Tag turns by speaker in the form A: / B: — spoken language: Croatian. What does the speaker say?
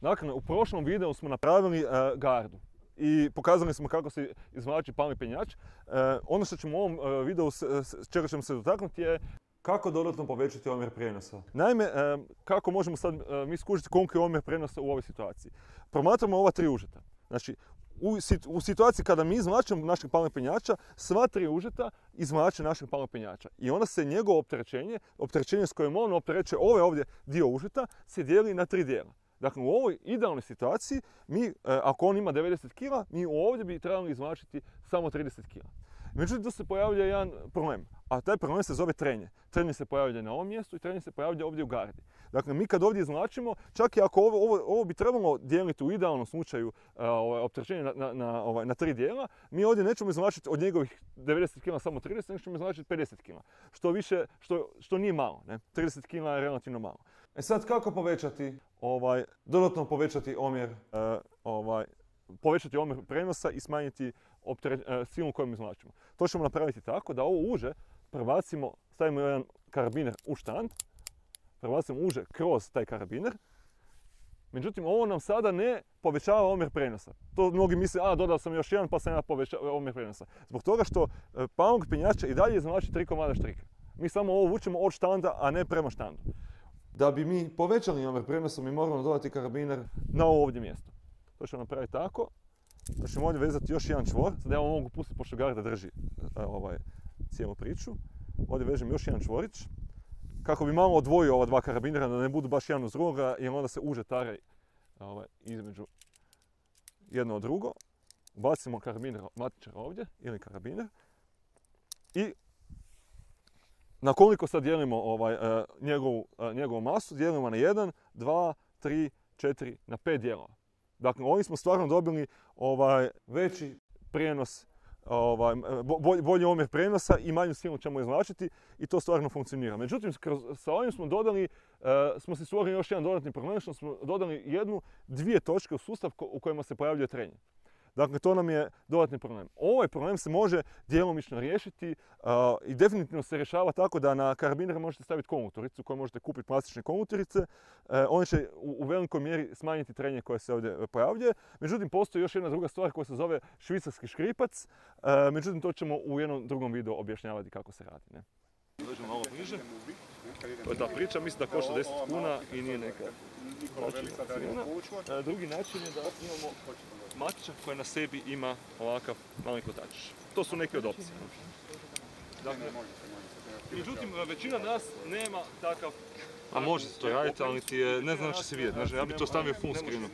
A: Dakle, u prošlom videu smo napravili gardu i pokazali smo kako se izvlači palmi penjač. Ono što ćemo u ovom videu, čega ćemo se dotaknuti je kako dodatno povećati omjer prijenosa. Naime, kako možemo sad mi skužiti koliki je omjer prijenosa u ovoj situaciji. Promatramo ova tri užeta. Znači, u situaciji kada mi izvlačimo našeg palmog penjača, sva tri užeta izvlače našeg palmog penjača. I onda se njegovo opterećenje s kojim on opterećuje ovdje dio užeta, se dijeli na tri dijela. Dakle, u ovoj idealnoj situaciji, ako on ima 90 kg, mi ovdje bi trebali izvlačiti samo 30 kg. Međutim, tu se pojavlja jedan problem, a taj problem se zove trenje. Trenje se pojavlja na ovom mjestu i trenje se pojavlja ovdje u gardi. Dakle, mi kad ovdje izvlačimo, čak i ako ovo bi trebalo dijeliti u idealnom slučaju opterećenje na tri dijela, mi ovdje nećemo izvlačiti od njegovih 90 kg samo 30, nego ćemo izvlačiti 50 kg. Što nije malo, ne? 30 kg je relativno malo. Sad kako povećati, dodatno povećati omjer, povećati omjer prenosa i smanjiti silu kojom izvlačimo. To ćemo napraviti tako da ovo uže prebacimo, stavimo jedan karabiner u štand, prebacimo uže kroz taj karabiner. Međutim, ovo nam sada ne povećava omjer prenosa. To mnogi misle, dodao sam još jedan pa sam ja povećao omjer prenosa. Zbog toga što palmog penjača i dalje izvlači 3 komada štrika. Mi samo ovo vučemo od štanda, a ne prema štandu. Da bi mi povećali omjer prenosa, mi moramo dodati karabiner na ovo ovdje mjesto. To ćemo napraviti tako. Da ćemo ovdje vezati još jedan čvor. Sad ja ovo mogu pustiti pošto garda drži cijelu priču. Ovdje vežem još jedan čvorić. Kako bi malo odvojio ova dva karabinera da ne budu baš jedan uz drugoga, jer onda se uže tare između jedno od drugo. Bacimo karabiner matičar ovdje ili karabiner. I na koliko sad dijelimo njegovu masu, dijelimo na 1, 2, 3, 4, na 5 dijelova. Dakle, ovim smo stvarno dobili veći prijenos, bolji omjer prenosa i manju silu ćemo izvlačiti i to stvarno funkcionira. Međutim, sa ovim smo si stvorili još jedan dodatni problem, što smo dodali dvije točke u sustav u kojima se pojavljuje trenje. Dakle, to nam je dodatni problem. Ovaj problem se može djelomično riješiti i definitivno se rješava tako da na karabiner možete staviti komuturicu koju možete kupiti plastične komuturice. One će u velikoj mjeri smanjiti trenje koje se ovdje pojavljuje. Međutim, postoji još jedna druga stvar koja se zove švicarski škripac. Međutim, to ćemo u jednom drugom videu objašnjavati kako se radi. Dođemo malo bliže. To je ta priča, mislim da košta 10 kuna i nije neka cijena. Drugi način je da imamo matičar koji na sebi ima ovakav mali kotačić. To su neke od opcije. Dakle, međutim, većina nas nema takav... A može se to raditi, ali ti je, ne znam da će se vidjeti. Ja bih to stavio full screenu.